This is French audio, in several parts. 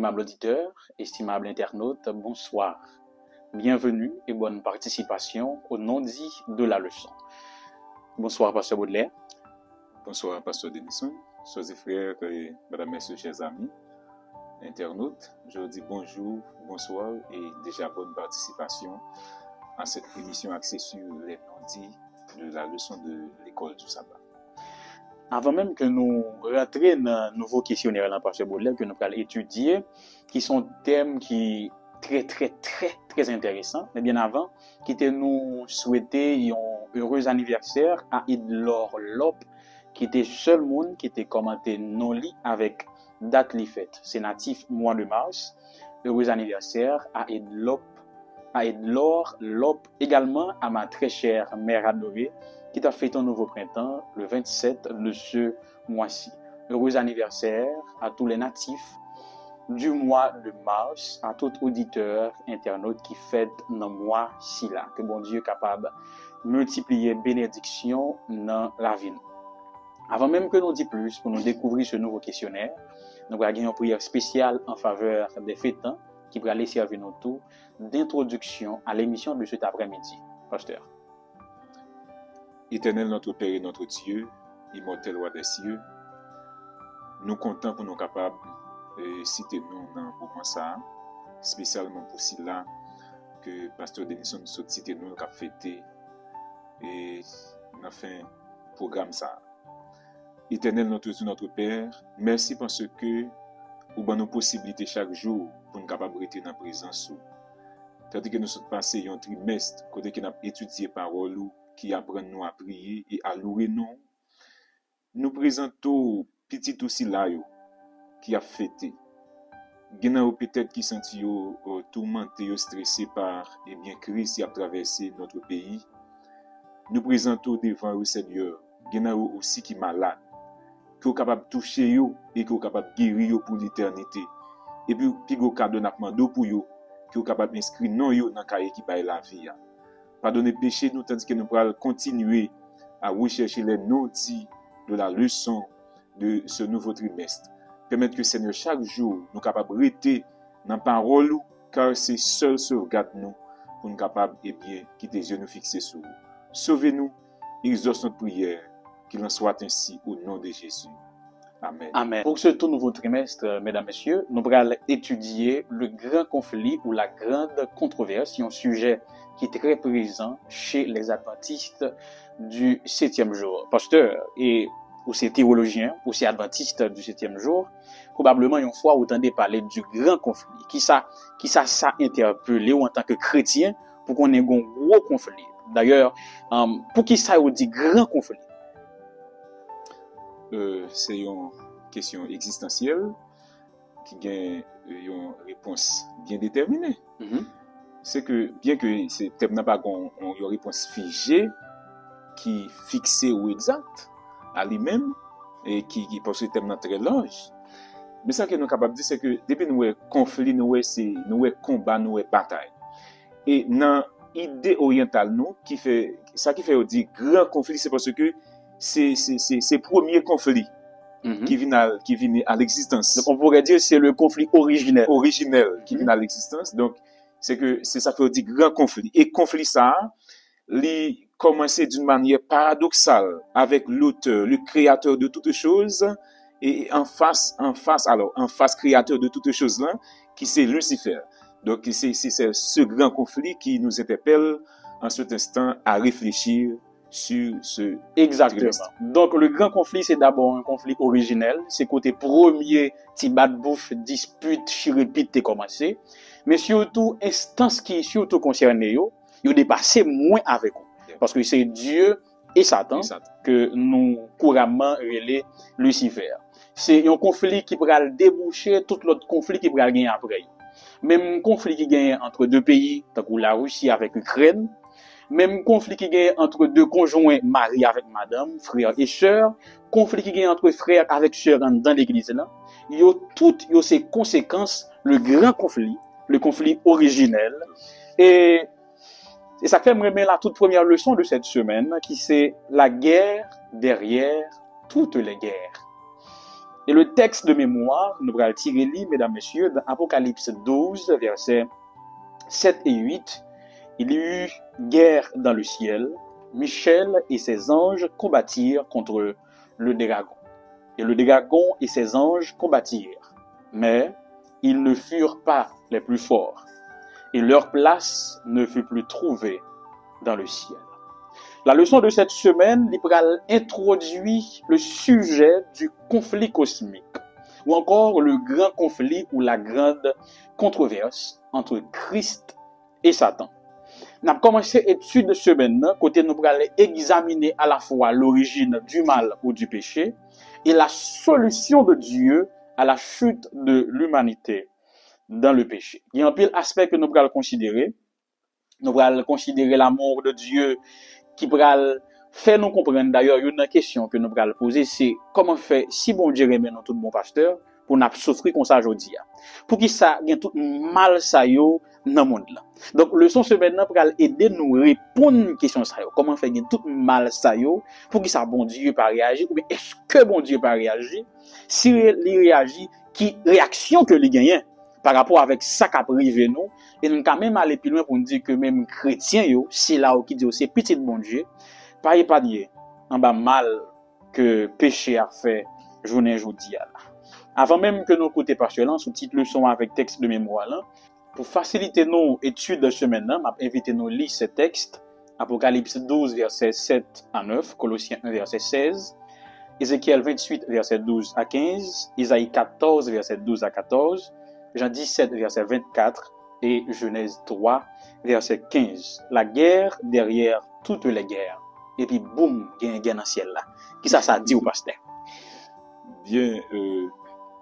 Estimable auditeur, estimable internaute, bonsoir. Bienvenue et bonne participation au non-dit de la leçon. Bonsoir, Pasteur Baudelaire. Bonsoir, Pasteur Denison, chers frères et mesdames, messieurs, chers amis, internautes. Je vous dis bonjour, bonsoir et déjà bonne participation à cette émission axée sur les non-dits de la leçon de l'école du sabbat. Avant même que nous rentrions dans un nouveau questionnaire dans Pasteur Baudelaire que nous allons étudier, qui sont thèmes qui très intéressants, mais bien avant, qui était nous souhaiter un heureux anniversaire à Idlor Lop, qui était seul monde qui était commenté non lit avec date li fête. C'est natif mois de mars. Heureux anniversaire à Idlor Lop, également à ma très chère mère adorée, qui t'a fait un nouveau printemps le 27 de ce mois-ci. Heureux anniversaire à tous les natifs du mois de mars, à tout auditeur, internaute qui fête dans le mois-ci là. Que bon Dieu capable de multiplier bénédiction dans la vie. Avant même que nous disions plus, pour nous découvrir ce nouveau questionnaire, nous allons une prière spéciale en faveur des fêtants qui va aller servir nous tout d'introduction à l'émission de cet après-midi. Pasteur. Éternel notre Père et notre Dieu, immortel roi des cieux, nous comptons pour nous capables de citer nous dans le moment ça, spécialement pour cela que Pasteur Denison nous cité nous qui a fêté et nous a fait un programme ça. Éternel notre Dieu, notre Père, merci parce que vous avez nos possibilités chaque jour pour nous capables de rester dans la présence. Tandis que nous sommes passés un trimestre, côté que nous avons étudié parole qui apprend nous à prier et à louer nous. Nous présentons petit aussi là qui a fêté. Gen peut-être qui senti tourmenté, stressé par crise qui a traversé notre pays. Nous présentons devant le Seigneur. Gen aussi qui malade, qui est capable de toucher et qui est capable de guérir pour l'éternité. Et puis go cadeau n'a demandé pour yo, qui est capable d'inscrire non yo dans cahier qui baille la vie. Pardonnez péché nous tandis que nous pourrons continuer à rechercher les non-dits de la leçon de ce nouveau trimestre. Permettre que Seigneur chaque jour nous capables de rester dans la parole car c'est seul sauvegarde nous pour nous capables quitter les yeux nous fixer sur vous. Sauvez-nous, exauce notre prière, qu'il en soit ainsi au nom de Jésus. Amen. Amen. Pour ce tout nouveau trimestre, mesdames, messieurs, nous allons étudier le grand conflit ou la grande controverse, un sujet qui est très présent chez les adventistes du 7e jour. Pasteur, et aussi théologien, aussi adventiste du 7e jour, probablement une fois vous entendez parler du grand conflit. Qui ça interpellé ou en tant que chrétien pour qu'on ait un gros conflit. D'ailleurs, pour qui ça vous dit grand conflit? C'est une question existentielle qui a une réponse bien déterminée. C'est que, bien que ce thème n'a pas une réponse figée, qui fixée ou exacte à lui-même, et qui pense que le thème n'est très large. Mais ça que nous sommes capables de dire, c'est que depuis nous conflit, nous combat, nous bataille. Et dans l'idée orientale, qui fait dire grand conflit, c'est parce que c'est le premier conflit qui vient à l'existence. Donc on pourrait dire que c'est le conflit originel. Qui vient à l'existence. Donc, c'est ça qui veut dire grand conflit. Et conflit ça, il commence d'une manière paradoxale avec l'auteur, le créateur de toutes choses, et en face créateur de toutes choses là, qui c'est Lucifer. Donc, c'est ce grand conflit qui nous interpelle en cet instant à réfléchir sur ce exactement. Trimestre. Donc le grand conflit c'est d'abord un conflit originel, c'est côté premier petit bas de bouche, dispute, chirépite t'est commencé, mais surtout instance qui surtout concerné yo dépassé moins avec eux. Parce que c'est Dieu et Satan que nous couramment relais Lucifer. C'est un conflit qui pourra déboucher tout l'autre conflit qui pourra gagner après. Même conflit qui gagne entre deux pays, tant que la Russie avec l'Ukraine, même conflit qui gagne entre deux conjoints, mari avec madame, frère et sœur, conflit qui gagne entre frère avec sœur dans l'église là, il y a ces conséquences, le grand conflit, le conflit originel. Et ça fait me remettre la toute première leçon de cette semaine, qui c'est la guerre derrière toutes les guerres. Et le texte de mémoire, nous allons tirer lui, mesdames, messieurs, dans Apocalypse 12, versets 7 et 8, il y eut guerre dans le ciel. Michel et ses anges combattirent contre le dragon. Et le dragon et ses anges combattirent. Mais ils ne furent pas les plus forts. Et leur place ne fut plus trouvée dans le ciel. La leçon de cette semaine, Libral introduit le sujet du conflit cosmique, ou encore le grand conflit ou la grande controverse entre Christ et Satan. Nous avons commencé l'étude de semaine, côté nous allons examiner à la fois l'origine du mal ou du péché et la solution de Dieu à la chute de l'humanité dans le péché. Il y a un pile aspect que nous allons considérer. Nous allons considérer l'amour de Dieu qui va faire nous comprendre. D'ailleurs, une question que nous allons poser, c'est comment faire si bon Dieu remet nous tout bon pasteur pour nous souffrir comme ça aujourd'hui. Pour qui ça gagne tout mal ça yo dans le monde là. Donc leçon semaine là pour aider nous répondre une question ça yo. Comment faire gagne tout mal ça yo pour qui ça bon Dieu pas réagir ou bien est-ce que bon Dieu pas réagir? Si il réagit, qui réaction que il gagne par rapport avec ça qu'a privé nous et nous quand même aller plus loin pour nous dire que même chrétien yo, c'est là qui dit c'est petit bon Dieu, pas épargner en bas mal que péché a fait journée aujourd'hui là. Avant même que nous côté partiellement sous titre leçon avec texte de mémoire là, pour faciliter nos études de semaine là, m'a invité nous lire ce texte Apocalypse 12 verset 7 à 9, Colossiens 1 verset 16, Ézéchiel 28 verset 12 à 15, Isaïe 14 verset 12 à 14, Jean 17 verset 24 et Genèse 3 verset 15. La guerre derrière toutes les guerres. Et puis boum, il y a une guerre dans le ciel là. Qui ça dit au pasteur? Bien,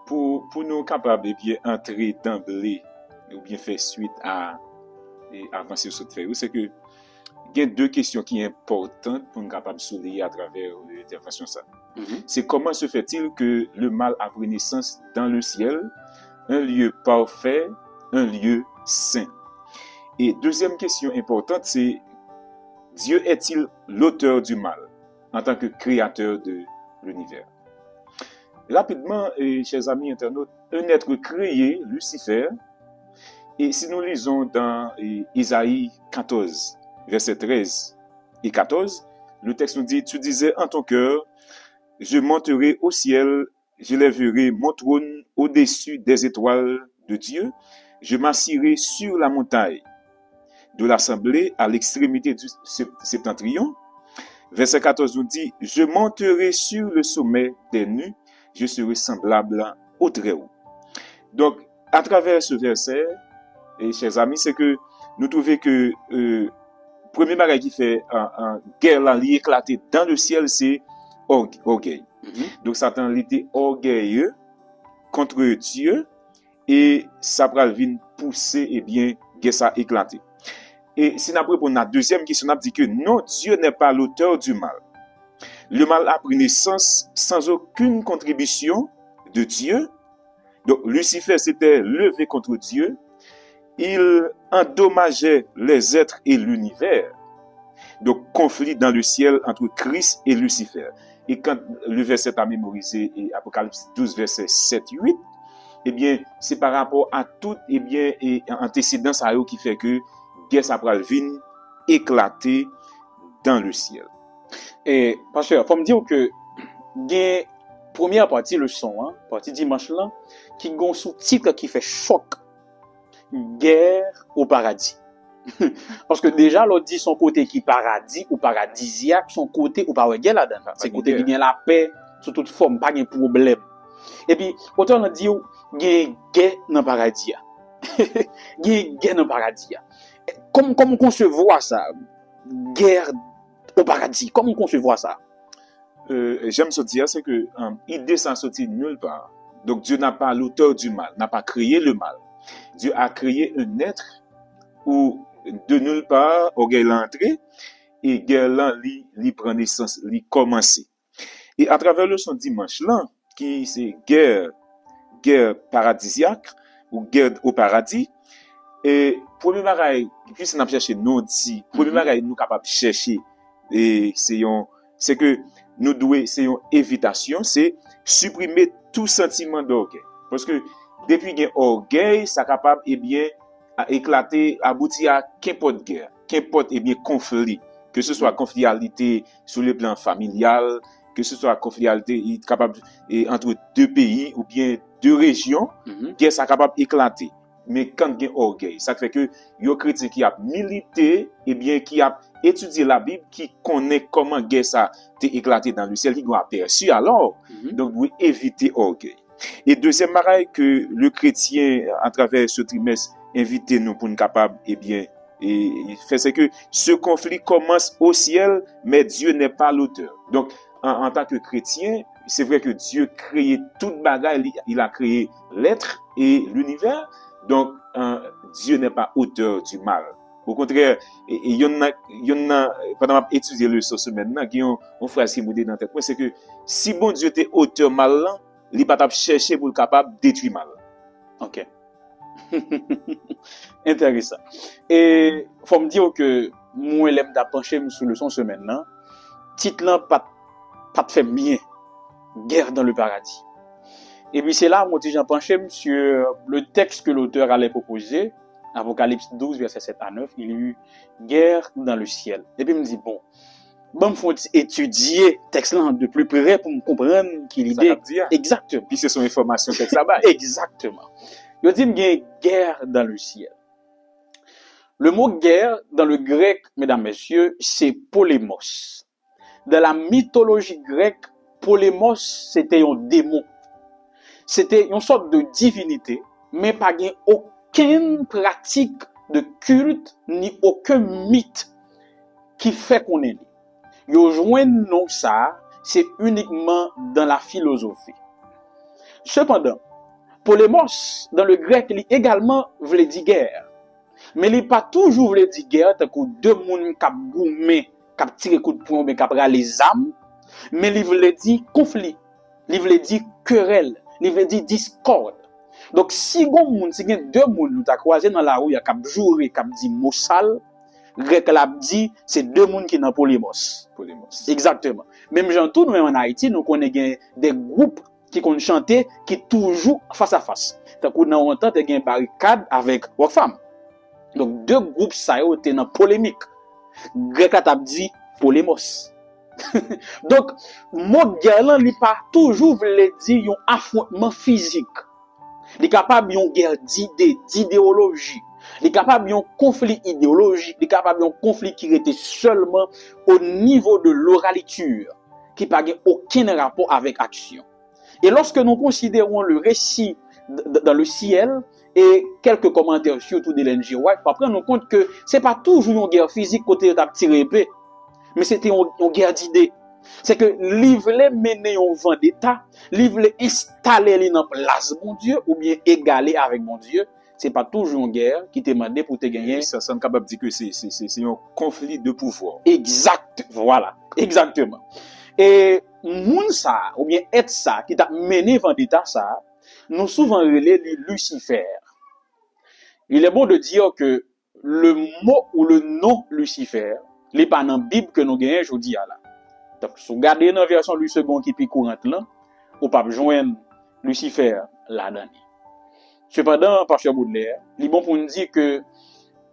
pour nous capables de bien entrer d'emblée ou bien faire suite à avancer sur cette feuille, c'est que il y a deux questions qui sont importantes pour nous capables de souligner à travers l'intervention ça. C'est comment se fait-il que le mal a pris naissance dans le ciel, un lieu parfait, un lieu saint. Et deuxième question importante, c'est Dieu est-il l'auteur du mal en tant que créateur de l'univers? Rapidement, chers amis internautes, un être créé, Lucifer, et si nous lisons dans Isaïe 14, versets 13 et 14, le texte nous dit, tu disais en ton cœur, je monterai au ciel, je lèverai mon trône au-dessus des étoiles de Dieu, je m'assirai sur la montagne de l'assemblée à l'extrémité du septentrion. Verset 14 nous dit, je monterai sur le sommet des nues, je serai semblable au Très-Haut. Donc, à travers ce verset, et chers amis, c'est que nous trouvons que premier bagage qui fait en guerre là, éclaté dans le ciel, c'est orgueil. Donc, Satan était orgueilleux contre Dieu et ça va venir pousser et bien guerre ça éclaté. Et si nous répondons à la deuxième question, nous dit que non, Dieu n'est pas l'auteur du mal. Le mal a pris naissance sans aucune contribution de Dieu. Donc, Lucifer s'était levé contre Dieu. Il endommageait les êtres et l'univers. Donc, conflit dans le ciel entre Christ et Lucifer. Et quand le verset a mémorisé, et Apocalypse 12, verset 7-8, eh bien, c'est par rapport à tout, eh bien, et antécédent ça qui fait que guerre ça pral vin éclater dans le ciel. Et pasteur, faut me dire que gain première partie leçon partie dimanche là qui gon sous-titre qui fait choc. Guerre au paradis. Parce que déjà l'autre dit son côté qui paradis ou paradisiaque, son côté ou pas guerre là-dedans. C'est côté qui gagne la paix sous toute forme, pas de problème. Et puis autant on dit gain guerre dans paradis. Gain guerre dans paradis. Comment concevoir ça? Guerre au paradis. Comment concevoir ça? J'aime ce dire, c'est que idée sans sortir nulle part. Donc Dieu n'a pas l'auteur du mal, n'a pas créé le mal. Dieu a créé un être où de nulle part, orgueil l'entrée et guerre là, li prend naissance, li commencer. Et à travers le son dimanche là, qui c'est guerre paradisiaque ou guerre au paradis. Et premier bagaille, puis c'est n'a chercher nous dit, premier bagaille nous capable chercher et c'est que nous devons, c'est une invitation, c'est supprimer tout sentiment d'orgueil. Parce que depuis qu'il y a orgueil, ça capable, eh bien, à éclater, aboutir à qu'importe guerre, qu'importe, eh bien, conflit. Que ce soit conflictualité sur le plan familial, que ce soit conflictualité capable entre deux pays ou bien deux régions, guerre ça capable éclater. Mais quand il y a orgueil, ça fait que les chrétiens qui a milité, eh bien, qui a étudié la Bible, qui connaît comment guerre ça t'est éclaté dans le ciel, qui doit aperçu alors. Donc, vous éviter orgueil. Et deuxième bagaille que le chrétien, à travers ce trimestre, invite nous pour nous capables, eh bien, et fait c'est que ce conflit commence au ciel, mais Dieu n'est pas l'auteur. Donc, en tant que chrétien, c'est vrai que Dieu créé toute bagaille, il a créé l'être et l'univers. Donc, Dieu n'est pas auteur du mal. Au contraire, il y en a, pendant que étudier le sens maintenant, qui ont phrase qui dans la tête, c'est que si bon Dieu était auteur mal, il n'est pas chercher pour le capable de détruire mal. Ok. Intéressant. Et faut me dire que moi l'aime d'a pencher sur le son semaine là, titre là pas fait bien. Guerre dans le paradis. Et puis c'est là moi j'ai penché sur le texte que l'auteur allait proposer, Apocalypse 12 verset 7 à 9, il y a eu guerre dans le ciel. Et puis il me dit bon faut étudier texte là de plus près pour me comprendre qu'il idée exactement. Puis c'est son information texte là-bas. Exactement. Il dit qu'il y a guerre dans le ciel. Le mot guerre, dans le grec, mesdames, messieurs, c'est polémos. Dans la mythologie grecque, polémos, c'était un démon. C'était une sorte de divinité, mais pas aucune pratique de culte, ni aucun mythe qui fait qu'on est. Yo joint non ça, c'est uniquement dans la philosophie. Cependant, polémos, dans le grec, il également voulait dire guerre. Mais il pas toujours voulait dire guerre, tant que deux moun k'ap goumé, k'ap tiré coup de poing, mais k'ap ra les âmes. Mais il voulait dire conflit. Il voulait dire querelle. Il voulait dire discorde. Donc, si gon moun, si gen deux moun, nous t'a croisé dans la rue, y'a k'ap joué, k'ap dit mot sale, grec l'a dit, c'est deux moun qui dans polémos. Exactement. Même gens tout, nous, en Haïti, nous connaissons des groupes qui qu'on chanter, qui toujours face à face. Tant qu'on a entend, t'as une barricade avec Rockfam. Donc, deux groupes, ça y est, dans polémique. Grec a dit polémos. Donc, mot guerre, il pas toujours voulu dire un affrontement physique. Il est capable d'une guerre d'idées, d'idéologie. Il est capable d'un conflit idéologique. Il est capable d'un conflit qui était seulement au niveau de l'oraliture, qui n'a aucun rapport avec action. Et lorsque nous considérons le récit dans le ciel et quelques commentaires surtout d'Ellen G. White, on prend compte que c'est pas toujours une guerre physique côté de tiré épée, mais c'était une guerre d'idées. C'est que il voulait mener un vendetta, il voulait installer dans place mon Dieu ou bien égaler avec mon Dieu. C'est pas toujours une guerre qui te demandé pour te gagner. Ça semble capable de dire que c'est un conflit de pouvoir. Exact, voilà, exactement. Et moun ça ou bien être ça qui t'a mené vendetta ça, nous souvent relé Lucifer. Il est bon de dire que le mot ou le nom Lucifer, n'est pas dans la Bible que nous gagnons aujourd'hui là. Donc si vous regardez dans la version Louis II qui est courante là, ou pas joindre Lucifer là-dedans. Cependant, Pasteur Baudelaire, il est bon pour nous dire que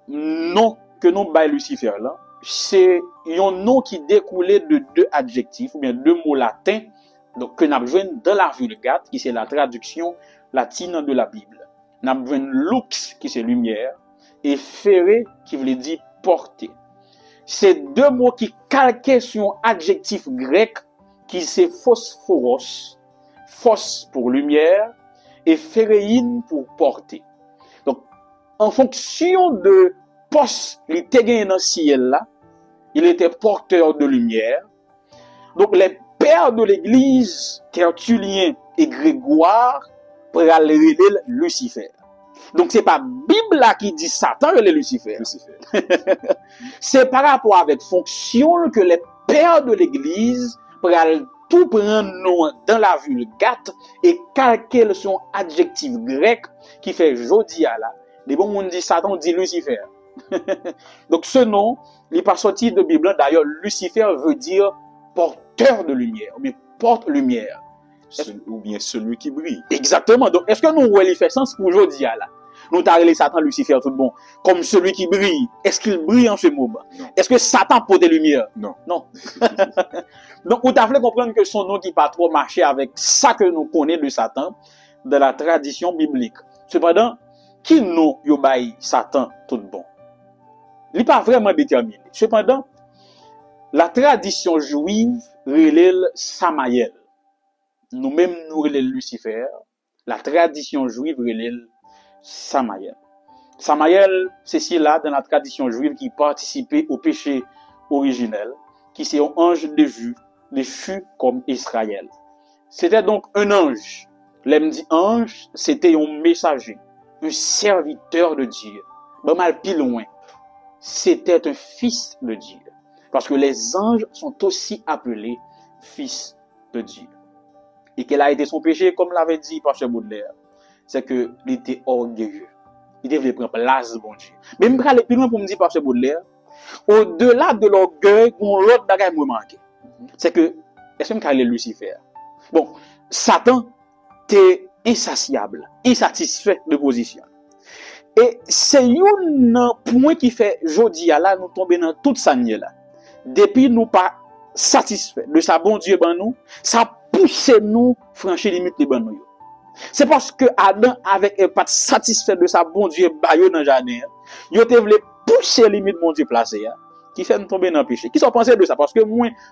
non que nous bail Lucifer là, c'est un nom qui découlait de deux adjectifs ou bien deux mots latins donc que nous avons joint dans la Vulgate qui c'est la traduction latine de la Bible. Nous avons joint lux qui c'est lumière et ferré qui veut dire porter. C'est deux mots qui calquaient sur un adjectif grec qui c'est phosphoros, phos pour lumière et phéréine pour porter. Donc en fonction de poste il était gagné dans le ciel là, il était porteur de lumière. Donc les pères de l'église, Tertullien et Grégoire, pour aller Lucifer. Donc c'est pas Bible là qui dit Satan et Lucifer. C'est par rapport avec fonction que les pères de l'église pour tout prendre dans la Vulgate et calquer son adjectif grec qui fait jodi à là. Les bons monde dit Satan dit Lucifer. Donc ce nom, il n'est pas sorti de Bible. D'ailleurs, Lucifer veut dire porteur porteur de lumière, ou bien porte-lumière. Ou bien celui qui brille. Exactement. Donc, est-ce que nous, ouais, il fait sens pour aujourd'hui, là? Nous t'arrêtons Satan, Lucifer, tout bon, comme celui qui brille. Est-ce qu'il brille en ce moment? Non. Est-ce que Satan porte des lumières? Non. Non. Donc, vous t'avez comprendre que son nom qui pas trop marché avec ça que nous connaissons de Satan, de la tradition biblique. Cependant, qui nous yo bail Satan tout bon? Il n'est pas vraiment déterminé. Cependant, la tradition juive relève Samaël. Nous-mêmes, nous relève Lucifer. La tradition juive relève Samaël. Samaël, c'est celui-là dans la tradition juive qui participait au péché originel, qui c'est un ange déchu comme Israël. C'était donc un ange. L'aime dit ange, c'était un messager, un serviteur de Dieu. Ben mal plus loin. C'était un fils de Dieu. Parce que les anges sont aussi appelés fils de Dieu. Et quel a été son péché, comme l'avait dit Pasteur Baudelaire, c'est qu'il était orgueilleux. Il devait prendre place de bon Dieu. Mais je vais aller plus loin pour me dire Pasteur Baudelaire, au-delà de l'orgueil, l'autre bagage me manque. C'est que, est-ce que je vais Lucifer? Bon, Satan était insatiable, insatisfait de position. Et c'est un point qui fait, jodi là, nous tomber dans toute sa niée là. Depuis nous pas satisfaits de sa bon Dieu ban nous, ça pousse nous franchir limite les ban nous. C'est parce que Adam avec pas satisfait de sa bon Dieu ba yo dans jardin, yo te voulait pousser limite mon Dieu placé qui fait nous tomber dans le péché. Qui sont pensés de ça parce que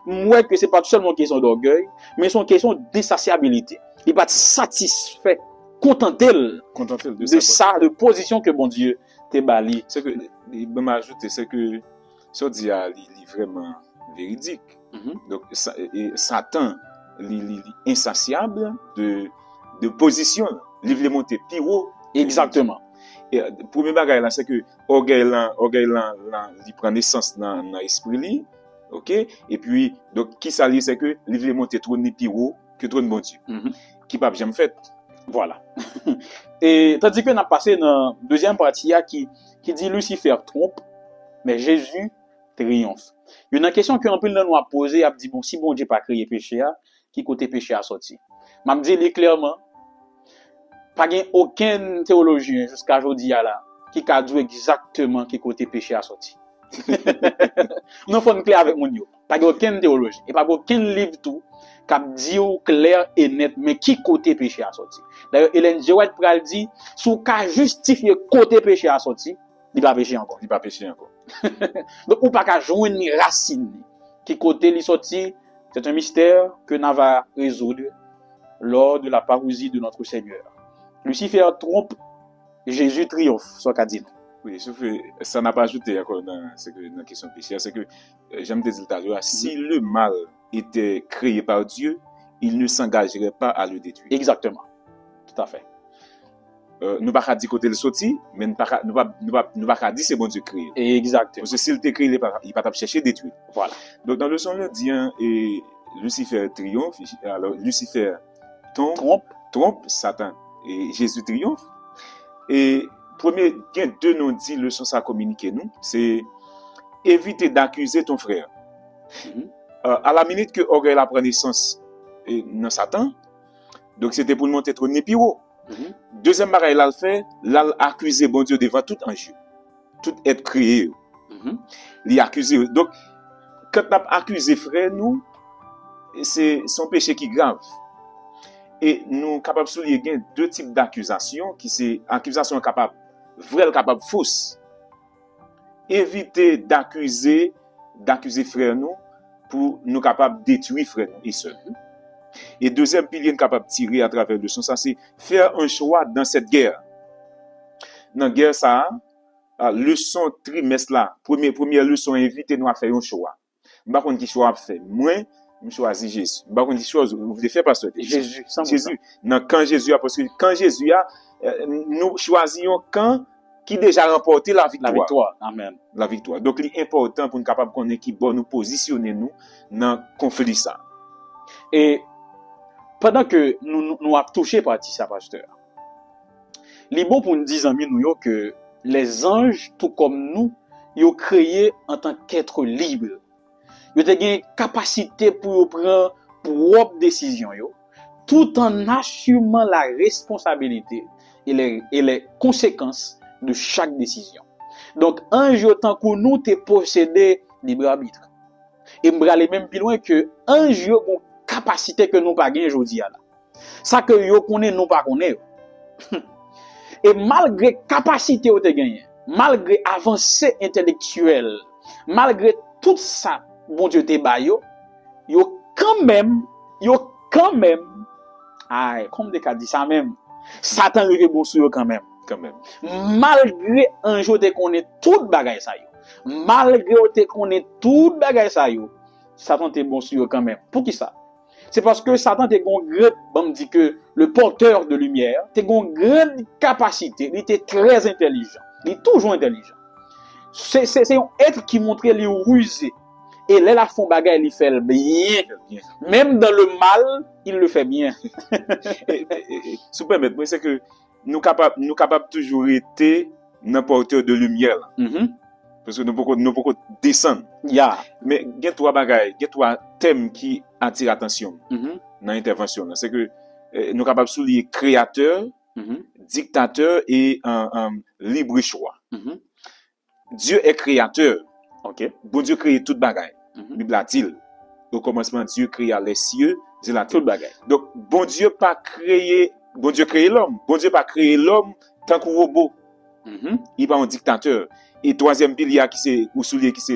moi que c'est pas seulement question d'orgueil, mais c'est une question d'insatiabilité. Il pas satisfait, contenté de ça, de position que bon Dieu te bali. C'est que il m'a ajouté c'est que ça dit est vraiment véridique. Donc Satan il insatiable de position, il veut monter plus haut. Exactement. Et premier bagage là c'est que orgueil là il prend naissance dans l'esprit OK, et puis donc qui ça c'est que il veut monter trop plus haut que trop de bon Dieu. Qui pas jamais fait. Voilà. Et tandis que nous avons passé dans la deuxième partie qui dit Lucifer trompe, mais Jésus triomphe. Il y a une question que un peu nous a posée, a dit bon si bon Dieu pas créé péché qui côté péché a sorti. M'a dit clairement pas gain aucun théologien jusqu'à aujourd'hui là qui a dit exactement qui côté péché a sorti. Nous faut clair avec mon yo. Pas aucun théologien et pas aucun livre tout qui dit clair et net mais qui côté péché a sorti. D'ailleurs Ellen G. White pral dit sous ka justifier côté péché a sorti, il pas péché encore. Donc ou pas ka joindre ni racine qui côté li sorti, c'est un mystère que nous va résoudre lors de la parousie de notre Seigneur. Lucifer trompe, Jésus triomphe, ça qu'a dit. Oui, sauf que ça n'a pas ajouté encore dans la question péché, c'est que j'aime te dire tout à l'heure, si le mal était créé par Dieu, il ne s'engagerait pas à le détruire. Exactement. Tout à fait. Nous pas dire côté le sorti, mais nous pas dire c'est bon Dieu créé. Exactement. Parce que s'il était créé, il pas chercher détruire. Voilà. Donc dans le son le dit et Lucifer triomphe, alors Lucifer trompe Satan et Jésus triomphe. Et premier, il y a deux nous dit leçons ça communiquer nous, c'est éviter d'accuser ton frère. À la minute que orgueil a pris naissance dans Satan, donc c'était pour le monter trop népiro. Deuxième bagaille là le fait, là accuser bon Dieu devant tout ange, tout être créé. Il accusé. Donc quand on a accusé frère nous, c'est son péché qui est grave. Et nous capables de souligner deux types d'accusations qui c'est accusation capable vraie capable fausse. Éviter d'accuser frère nous pour nous capable détruire frère nous et sœurs. Et deuxième pilier capable de tirer à travers le son ça c'est faire un choix dans cette guerre. Dans la guerre ça leçon trimestre là, première leçon inviter nous à faire un choix. Pas qu'on qui choix faire. Moi je choisis Jésus. Pas qu'on dit chose vous devez faire pasteur Jésus. Non, quand Jésus a parce que quand Jésus a nous choisissons quand qui déjà remporté la victoire. Amen. La victoire. Donc il est important pour nous capable connaître qui bon nous positionner nous dans conflit ça. Et pendant que nous avons touché par ça pasteur. Il est bon pour nous dire amis nous que les anges tout comme nous ils ont créé en tant qu'être libre. yo te gen capacité pour yo prendre propre décision yo, tout en assumant la responsabilité et les conséquences de chaque décision. Donc, un jour, tant que nous te possédé libre arbitre. Et m'brale même plus loin que un jour, une capacité que nous pas gagné aujourd'hui là. Ça que yo connaît, nous pas connaît. Et malgré capacité ou te gagné, malgré avancée intellectuelle, malgré tout ça, bon Dieu te ba yo quand même, comme des cas dit ça même, Satan rive bon sur yo quand même. Malgré un jour te connaît tout bagay ça yo. Malgré te connaît tout bagay ça yo, Satan te bon sur yo quand même. Pour qui ça? C'est parce que Satan te gon grande, bon dit que le porteur de lumière, te gon grande capacité, il était très intelligent. Il est toujours intelligent. C'est un être qui montrait les rusé. Et là, la fond bagay, il fait bien. Même dans le mal, il le fait bien. Si vous permettez, c'est que nous capables toujours été un porteur de lumière. Parce que nous pouvons descendre. Mais il y a trois thèmes qui attirent l'attention dans l'intervention. C'est que nous sommes capables de souligner créateur, dictateur et libre choix. Dieu est créateur. Bon Dieu crée toute bagaille. Bible a dit, au commencement Dieu créa les cieux et la terre. Donc bon Dieu crée l'homme. Bon Dieu pas créé l'homme tant qu'un robot. Il pas un dictateur. Et troisième pilier qui c'est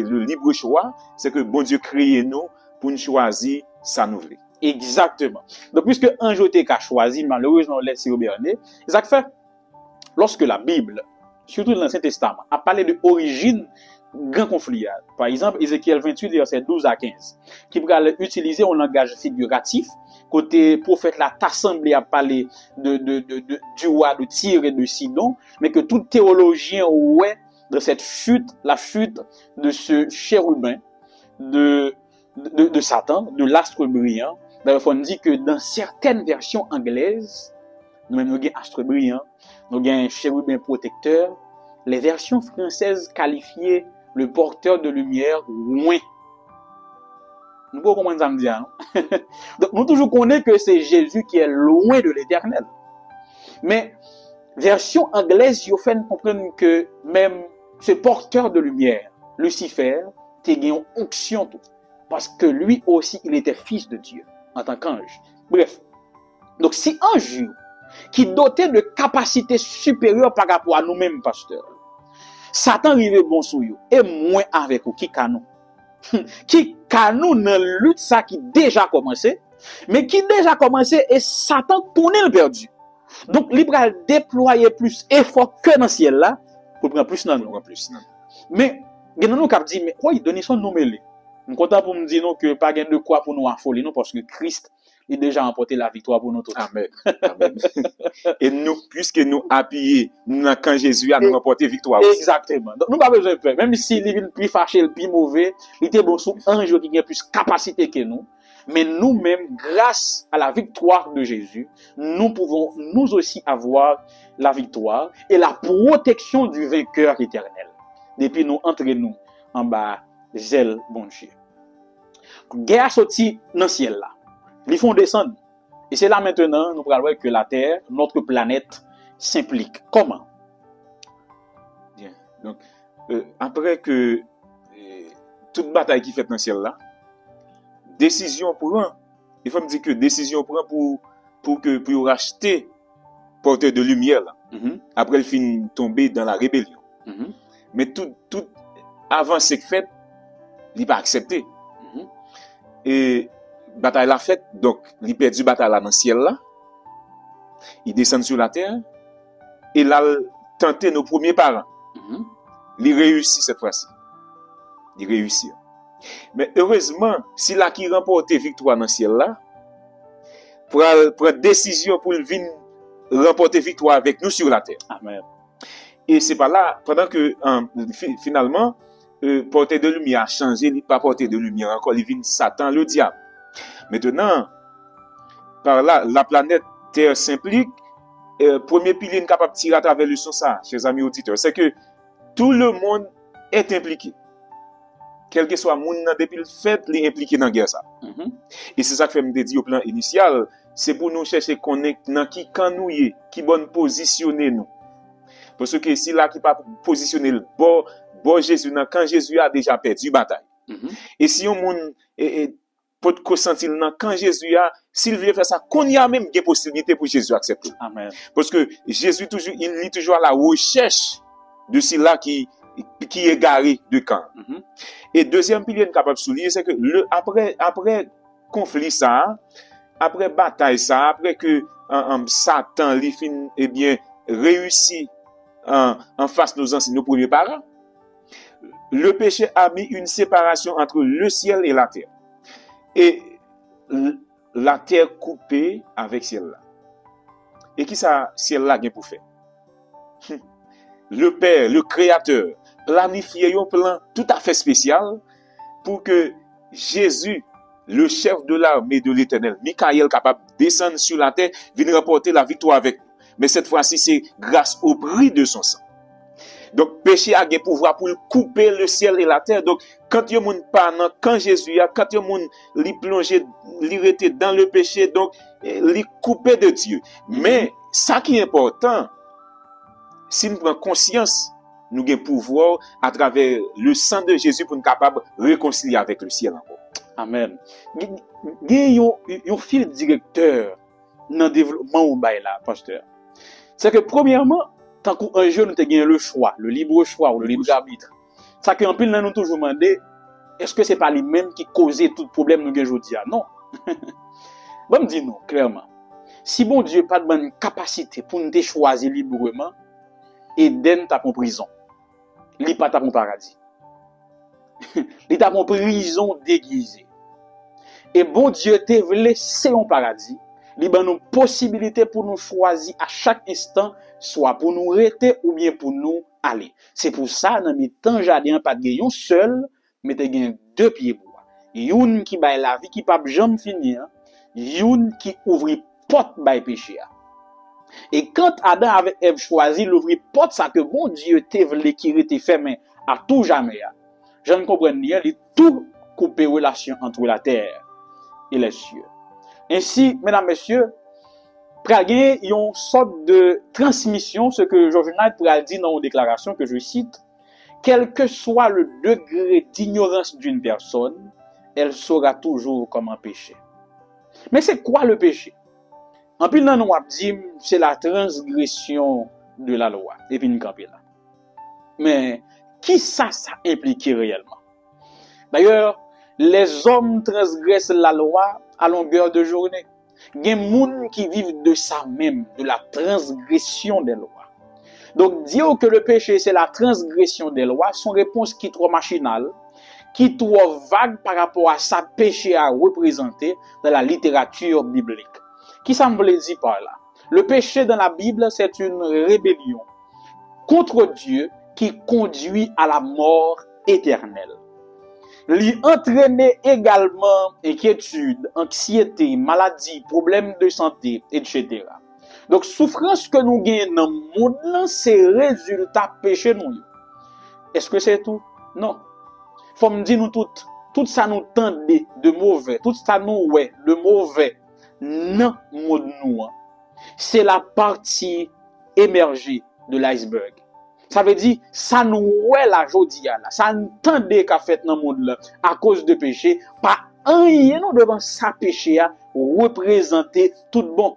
le libre choix, c'est que bon Dieu crée nous pour nous choisir ça nous veut. Exactement. Donc puisque un jour t'es qu'à choisir, malheureusement on laisse Bernet, ça fait lorsque la Bible, surtout dans l'Ancien Testament, a parlé de origine grand conflit. Par exemple, Ézéchiel 28, verset 12 à 15, qui va utiliser un langage figuratif, côté prophète là, t'assemblé à parler du roi de Tyr et de Sidon, mais que tout théologien ouais de cette chute, la chute de ce chérubin, de Satan, de l'astre brillant. D'ailleurs, on dit que dans certaines versions anglaises, nous-mêmes, nous avons un astre brillant, nous avons un chérubin protecteur. Les versions françaises qualifiaient le porteur de lumière loin. Nous pouvons comprendre ça me dit, hein? Donc, nous toujours connaissons que c'est Jésus qui est loin de l'éternel. Mais, version anglaise, il fait comprendre que même ce porteur de lumière, Lucifer, a gagné une onction tout. Parce que lui aussi, il était fils de Dieu, en tant qu'ange. Bref. Donc, si un jour, qui doté de capacités supérieures par rapport à nous-mêmes, pasteurs, Satan arrive bon sou yo, et moins avec vous, qui canou. Qui canou dans la lutte ça qui déjà commencé, mais qui déjà commencé et Satan tourne le perdu. Donc, il va déployer plus effort que dans le ciel là, pour prendre plus dans nous. Mais, il y a nous qui dit, mais quoi, il donne son nom mêlé. Nous content pour me dire non que pas gain de quoi pour nous affoler, non, parce que Christ il a déjà remporté la victoire pour nous tous. Amen. Amen. Et nous, puisque nous appuyons quand Jésus a nous remporté victoire aussi. Exactement. Donc, nous pas besoin de peur. Même si il est plus fâché, le plus mauvais, il était bon sous un jour qui a plus capacité que nous. Mais nous-mêmes, grâce à la victoire de Jésus, nous pouvons nous aussi avoir la victoire et la protection du vainqueur éternel. Depuis nous, entre nous, en bas, zèle, bon Dieu. Guerre sorti dans le ciel là. Ils font descendre. Et c'est là maintenant, nous pourrons voir que la Terre, notre planète, s'implique. Comment? Bien. Donc, après que toute bataille qui fait dans le ciel là, décision pour un, il faut me dire que décision pour un pour racheter porteur de lumière là. Après il finit tomber dans la rébellion. Mais tout avancée que fait, il n'est pas accepté. Et bataille la faite, donc il perdu bataille là dans le ciel là. Il descend sur la terre et là tenter nos premiers parents. Il réussit cette fois-ci. Il réussit. Mais heureusement, si là qui remporte victoire dans le ciel là, prend décision pour venir remporter victoire avec nous sur la terre. Amen. Et c'est pas là pendant que finalement porteur de lumière a changé, il pas porteur de lumière encore, il vient Satan le diable. Maintenant, par là, la planète Terre s'implique. Premier pilier capable de tirer à travers le son ça, chers amis auditeurs, c'est que tout le monde est impliqué. quel que soit moun nan depuis le fait, li impliqué dans guerre ça. Mhm. Et c'est ça que fait me dit au plan initial, c'est pour nous chercher connaître dans qui camp nous y, qui bonne positionner nous. Parce que si là qui pas positionner le bon Jésus nan quand Jésus a déjà perdu bataille. Mhm. Et si on moun peut consentir nan quand Jésus a s'il veut faire ça qu'on y a même des possibilités pour Jésus accepter. Amen. Parce que Jésus toujours il est toujours à la recherche de celui-là qui est égaré de camp. Mhm. Et deuxième pilier capable de souligner c'est que après conflit ça, après bataille ça, après que Satan li fin eh bien réussi en face nos anciens, nos premiers parents, le péché a mis une séparation entre le ciel et la terre. Et la terre coupée avec ciel-là. Et qui ça, ciel-là, bien pour faire? Le Père, le Créateur, planifié un plan tout à fait spécial pour que Jésus, le chef de l'armée de l'Éternel, Michael, capable de descendre sur la terre, vienne remporter la victoire avec nous. Mais cette fois-ci, c'est grâce au prix de son sang. Donc, péché a un pouvoir pour couper le ciel et la terre. Donc, quand il y a moun pas quand Jésus a, quand il y a moun li plongé, li rete dans le péché, donc, li coupé de Dieu. Mais, ça qui est important, si nous prenons conscience, nous avons pouvoir à travers le sang de Jésus pour nous capables de réconcilier avec le ciel encore. Amen. Il y a un fil directeur dans le développement ou bail là, pasteur. C'est que premièrement, tant qu'un jeune nous gagné le choix, le libre choix ou le libre arbitre. Ça que en pile nous toujours demandé, est-ce que c'est pas lui-même qui causait tout problème nous gagne aujourd'hui? Non. Bon me dit non, clairement. Si bon Dieu pas de bonne capacité pour nous choisir librement, Eden t'a en prison. Li pas t'a en paradis. Li t'a en prison déguisée. Et bon Dieu te voulu c'est un paradis. Li ban nous possibilité pour nous choisir à chaque instant, soit pour nous rester ou bien pour nous aller. C'est pour ça, dans mes temps jardin, pas de gayon seul, mais te gagne deux pieds bois. Youn qui baille la vie, qui pas jamais finir, youn qui ouvre porte baille péché. Et quand Adam avec Ève choisi l'ouvrir porte, ça que bon Dieu te voulu qui était fermé à tout jamais. Je ne comprends rien, il tout coupé relation entre la terre et les cieux. Ainsi, mesdames, messieurs, pral gen yon sorte de transmission, ce que George Knight pral dit dans une déclaration que je cite, quel que soit le degré d'ignorance d'une personne, elle saura toujours comment pécher. Mais c'est quoi le péché? En pile nan nou ap di, c'est la transgression de la loi. Et puis nous camper là. Mais qui ça implique réellement? D'ailleurs, les hommes transgressent la loi à longueur de journée. Il y a des gens qui vivent de ça même, de la transgression des lois. Donc, dire que le péché, c'est la transgression des lois, son réponse qui est trop machinale, qui est trop vague par rapport à sa péché à représenter dans la littérature biblique. Qui ça me veut dire par là? Le péché dans la Bible, c'est une rébellion contre Dieu qui conduit à la mort éternelle. Li entraîner également inquiétude, anxiété, maladie, problèmes de santé, etc. Donc, souffrance que nous gagnons dans le monde, c'est résultat péché nous. Est-ce que c'est tout? Non. Faut me dire nous tout ça nous tente de mauvais, tout ça nous ouais, de mauvais. Non, monde nous. C'est la partie émergée de l'iceberg. Ça veut dire, ça nous ouais la jodia là, ça nous tendait qu'a fait dans le monde là, à cause de péché, pas rien nous devant ça péché à représenter tout bon.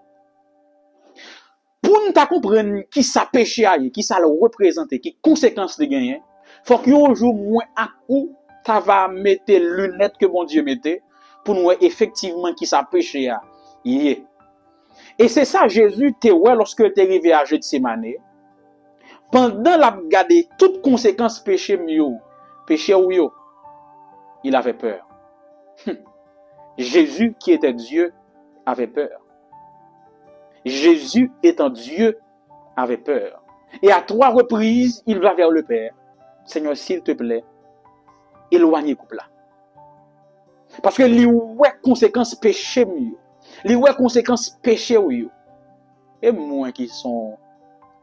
Pour nous comprendre qui ça péché à, qui ça le représenter, qui conséquences de gagner, faut qu'on joue moins à coup, ça va mettre lunettes que bon Dieu mettait, pour nous effectivement qui ça péché à. Yeah. Et c'est ça Jésus te ouais lorsque tu es arrivé à Gethsémane. Pendant la garder toutes conséquences péché ou yo, il avait peur. Jésus qui était Dieu avait peur. Jésus étant Dieu avait peur. Et à 3 reprises, il va vers le Père. Seigneur, s'il te plaît, éloignez couple là. Parce que li ouais conséquences péché mieux. Li ouais conséquences péché ou yo. Et moi qui sont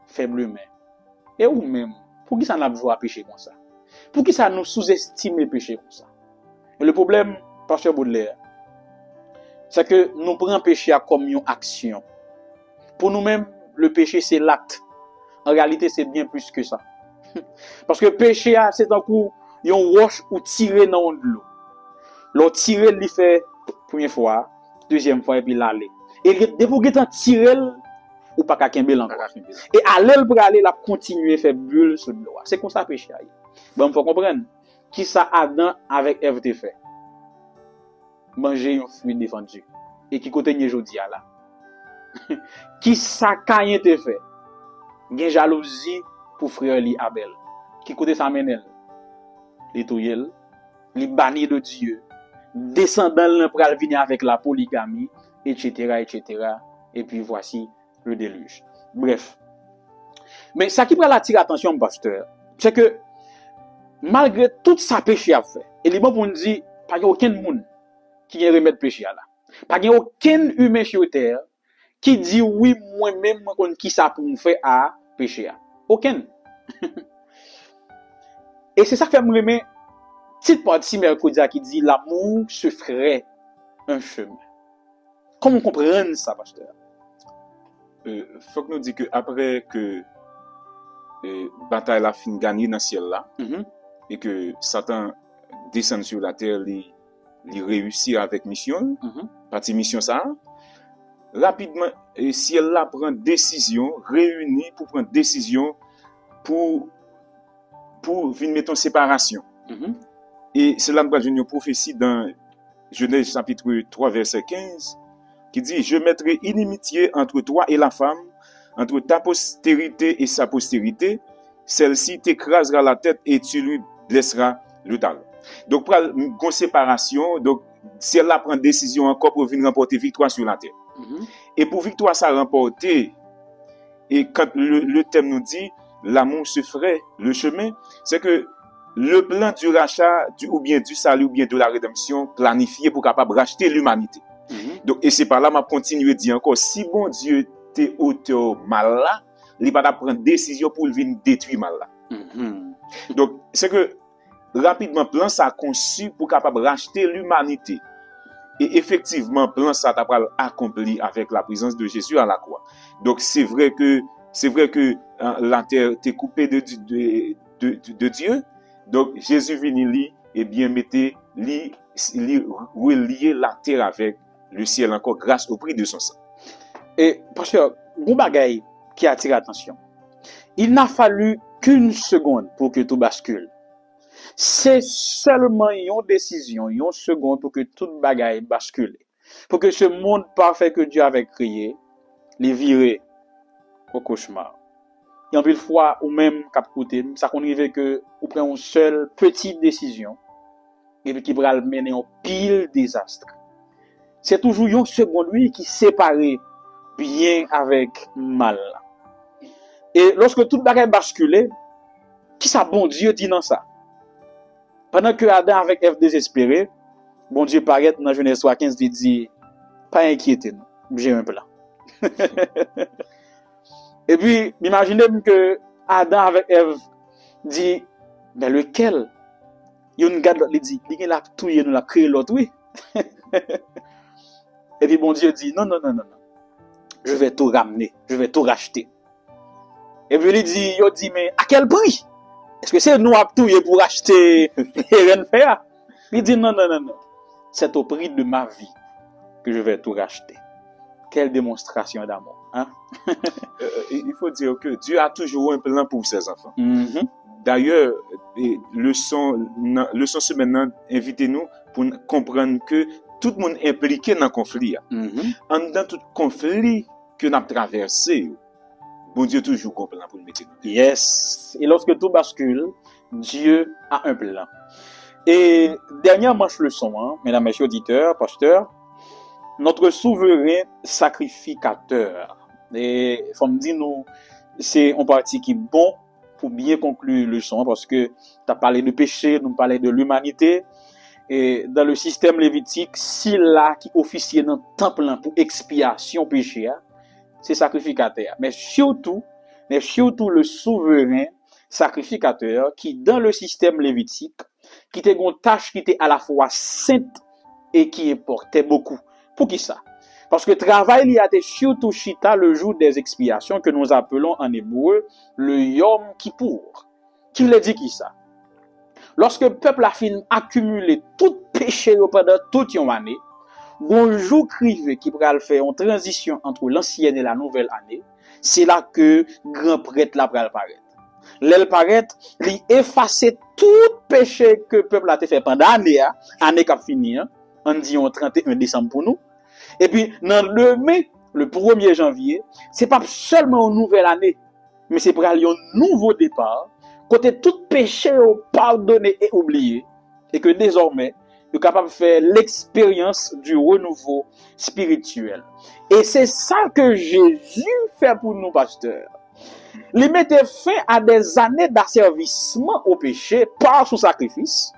faibles humains. Et ou même, pour qui ça n'a pas joué à pécher comme ça? Pour qui ça nous sous-estime le péché comme ça? Le problème, Pasteur Baudelaire, c'est que nous prenons péché comme une action. Pour nous-mêmes, le péché, c'est l'acte. En réalité, c'est bien plus que ça. Parce que péché, c'est un coup, il y a un roche ou tirer dans l'eau. L'autre tirer, il fait première fois, deuxième fois, et puis l'aller. Et dès pour qu'il tirer, ou pas qu'à Kembel encore. Et aller pour aller, la continuer faire bulle sur l'eau. C'est comme ça péché. Bon, il faut comprendre. Qui ça Adam avec Ève te fait? Manger un fruit défendu. Et qui côté n'y jodi là? Qui ça Caïn te fait? Gen jalousie pour frère li Abel. Qui côté ça mène? Li touyel, li banni de Dieu. Descendant l'un pral venir avec la polygamie, etc., etc. Et puis voici le déluge. Bref. Mais ça qui prend l'attirer attention, pasteur, c'est que malgré tout ça péché a fait, et les bon pour nous dire, pas aucun monde qui a remettre péché là. Pas aucun humain sur terre qui dit oui, moi-même, moi, qui ça pour me faire à péché. Aucun. Et c'est ça que fait me remettre petite partie mercredi qui dit l'amour se ferait un chemin. Comment comprendre ça, pasteur? Faut que nous disions que après que bataille la fin gagnée dans le ciel là, et que Satan descend sur la terre, il réussit avec mission, partie mission ça, rapidement, le ciel là prend décision, réunit pour prendre décision pour venir mettre en séparation. Et cela nous donne une prophétie dans Genèse chapitre 3 verset 15 qui dit: je mettrai inimitié entre toi et la femme, entre ta postérité et sa postérité, celle-ci t'écrasera la tête et tu lui blesseras le talon. Donc, pour une séparation, donc, si elle prend décision encore pour venir remporter victoire sur la terre. Et pour victoire, ça remporter, et quand le thème nous dit, l'amour se ferait le chemin, c'est que le plan du rachat, ou bien du salut, ou bien de la rédemption, planifié pour capable racheter l'humanité. Donc, et c'est par là, m'a continué à dire encore, si bon Dieu t'est auteur mal là, il va prendre décision pour venir détruire mal là. Donc, c'est que, rapidement, plan ça a conçu pour capable racheter l'humanité. Et effectivement, plan ça t'a accompli avec la présence de Jésus à la croix. Donc, c'est vrai que la terre t'est coupée de Dieu. Donc, Jésus vient li, et bien, mettez relier la terre avec le ciel encore grâce au prix de son sang. Et, parce que, bon bagay qui attire l'attention. Il n'a fallu qu'une seconde pour que tout bascule. C'est seulement une décision, une seconde pour que tout bagay bascule. Pour que ce monde parfait que Dieu avait créé, les virer au cauchemar. Et en plus fois, ou même cap côté, ça qu'on arrive que ou prend une seule petite décision et puis qui va le mener en pile désastre. C'est toujours une seconde lui qui sépare bien avec mal. Et lorsque tout bagay bascule, qui ça bon Dieu dit dans ça? Pendant que Adam avec Ève désespéré, bon Dieu paraît dans Genèse 3:15 il dit pas inquiétez nous, j'ai un plan. Et puis imaginez que Adam avec Ève dit mais lequel? Yon gade l'autre dit il a touyer nous la créé l'autre oui. Et puis bon Dieu dit non. Je vais tout ramener, je vais tout racheter. Et puis il dit mais à quel prix? Est-ce que c'est nous à tout pour acheter rien faire? Il dit non. C'est au prix de ma vie que je vais tout racheter. Quelle démonstration d'amour, hein? Il faut dire que Dieu a toujours un plan pour ses enfants. D'ailleurs, leçon ce maintenant, invitez-nous pour comprendre que tout le monde est impliqué dans le conflit. Dans tout conflit que nous avons traversé, bon Dieu toujours un plan pour le mettre. Yes. Et lorsque tout bascule, Dieu a un plan. Et dernière manche leçon, hein, mesdames, messieurs auditeurs, pasteurs, notre souverain sacrificateur. Et faut me dire nous, c'est un parti qui est bon pour bien conclure le leçon parce que tu as parlé de péché, nous parlé de l'humanité. Et dans le système lévitique, si là qui officiait dans le temple pour expiation péché, c'est sacrificateur. Mais surtout le souverain sacrificateur qui, dans le système lévitique, qui était une tâche qui était à la fois sainte et qui importait beaucoup. Pour qui ça? Parce que travail, il y a surtout chita le jour des expiations que nous appelons en hébreu le Yom Kippour. Qui veut dire qui ça? Lorsque le peuple a fini accumuler tout péché pendant toute une année, bonjour crivé qui pourra faire une transition entre l'ancienne et la nouvelle année, c'est là que grand prêtre la pral paraître. L'elle paraît, il effacer tout péché que le peuple a fait pendant l'année, année qui a fini, on dit on 31 décembre pour nous. Et puis, dans le mai, le 1er janvier, c'est pas seulement une nouvelle année, mais c'est pour aller un nouveau départ, côté tout péché pardonné et oublié, et que désormais, nous sommes capables de faire l'expérience du renouveau spirituel. Et c'est ça que Jésus fait pour nous, pasteurs. Il mettait fin à des années d'asservissement au péché par son sacrifice.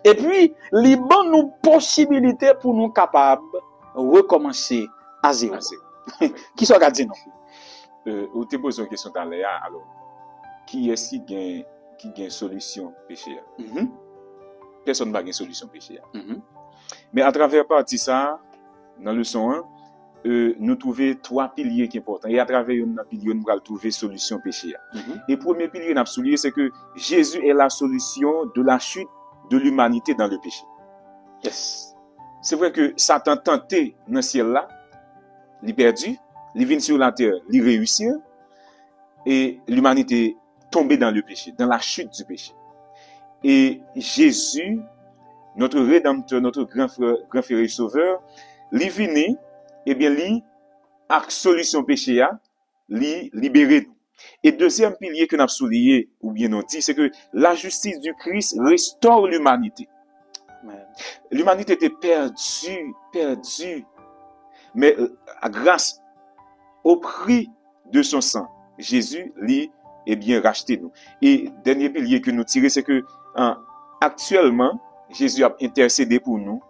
Et puis, il donne nous possibilité pour nous capables de recommencer à zéro. Qui soit dit non? Ou te pose une question dans l'air, alors, qui est-ce qui gagne solution péché? Personne n'a une solution péché. Mais à travers partie ça, dans le leçon 1, nous trouvons 3 piliers qui sont importants. Et à travers un pilier, nous allons trouver solution péché. Et le premier pilier, nous souligné, c'est que Jésus est la solution de la chute de l'humanité dans le péché. Yes. C'est vrai que Satan tenté dans le ciel là, il perdu, il vient sur la terre, il réussit, et l'humanité tombée dans le péché, dans la chute du péché. Et Jésus, notre Rédempteur, notre grand frère et sauveur, il vient, et bien, lui, avec solution péché, lui libérer nous. Et deuxième pilier que nous avons souligné, ou bien nous dit, c'est que la justice du Christ restaure l'humanité. L'humanité était perdue. Mais grâce au prix de son sang, Jésus, lui, est bien racheté nous. Et dernier pilier que nous tirons, c'est que actuellement, Jésus a intercédé pour nous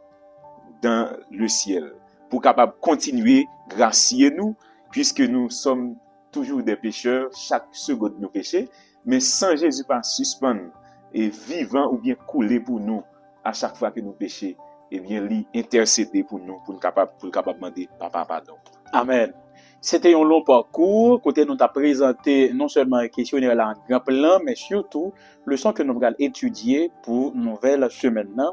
dans le ciel, pour capable continuer gracier nous, puisque nous sommes toujours des pécheurs, chaque seconde nos péchés, mais sans Jésus pas suspendre et vivant ou bien couler pour nous à chaque fois que nous péchons, et bien lui intercéder pour nous, pour capable demander papa pardon. Amen. C'était un long parcours, côté nous t'a présenté non seulement un questionnaire là en grand plan, mais surtout le son que nous allons étudier pour nouvelle semaine,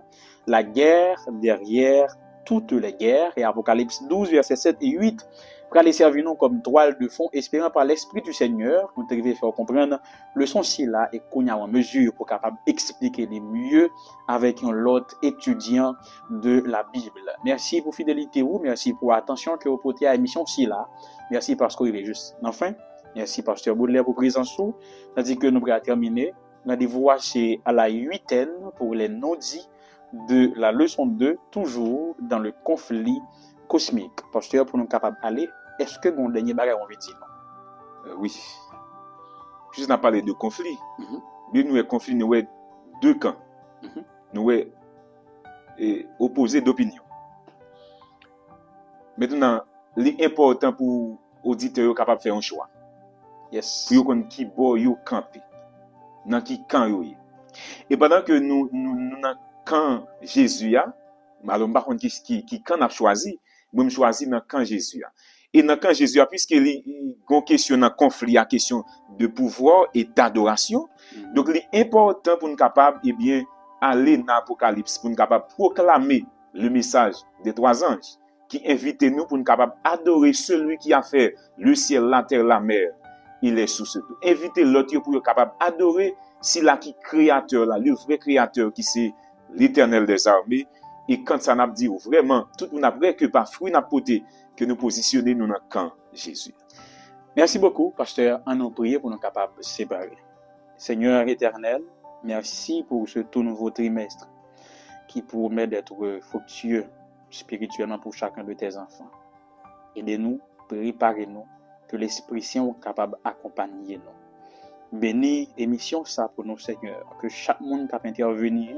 la guerre derrière toutes les guerres, et Apocalypse 12, versets 7 et 8, pour aller servir nous comme toile de fond, espérant par l'Esprit du Seigneur, nous devons faire comprendre le son ci là et qu'on a en mesure pour capable expliquer les mieux avec un autre étudiant de la Bible. Merci pour fidélité ou, merci pour l'attention que vous portez à l'émission ci là. Merci parce qu'il est juste. Enfin, merci Pasteur Baudelaire pour présence. C'est-à-dire que nous allons terminer. Nous allons voici à la 8e pour les non-dits de la leçon 2, toujours dans le conflit cosmique. Pasteur, pour nous capables d'aller, est-ce que mon dernier bagage on veut dire non? Oui. Juste à parler de conflit. Mais nous, conflit, nous avons 2 camps. Nous avons opposés d'opinion. Maintenant, l'important pour auditeurs capable de faire un choix. Yes. Pour qu'on qui bo yo camper. Dans qui camp yo. Et pendant que nous dans camp Jésus a, alors par contre qui camp n'a choisi, moi choisi dans camp Jésus a. Et dans camp Jésus a puisque il gon question dans conflit, à question de pouvoir et d'adoration. Donc l'important pour nous capable bien aller dans l'Apocalypse pour nous capable proclamer le message des 3 anges qui invitent nous pour nous capables adorer celui qui a fait le ciel, la terre, la mer. Il est sous ce tout. Invitez l'autre pour nous capables adorer c'est là qui créateur là, le vrai créateur qui c'est l'Éternel des armées. Et quand ça n'a dit vraiment tout nous n'a que par fruit n'a porté que nous positionner nous dans le camp Jésus. Merci beaucoup pasteur, en nous prier pour nous capables de séparer. Seigneur éternel, merci pour ce tout nouveau trimestre qui promet d'être fructueux spirituellement pour chacun de tes enfants. Aidez-nous, préparez-nous, que l'Esprit Saint soit capable d'accompagner nous. Bénis l'émission ça pour nous, Seigneur, que chaque monde qui intervenir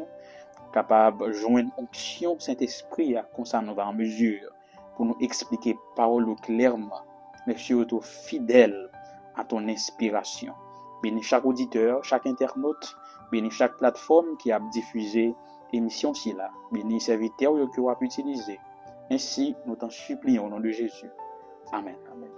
capable de joindre onction Saint-Esprit comme ça nous va en mesure pour nous expliquer parole clairement, mais surtout fidèle à ton inspiration. Bénis chaque auditeur, chaque internaute, bénis chaque plateforme qui a diffusé l'émission ci là. Bénis serviteurs qui ont utiliser. Ainsi, nous t'en supplions au nom de Jésus. Amen. Amen.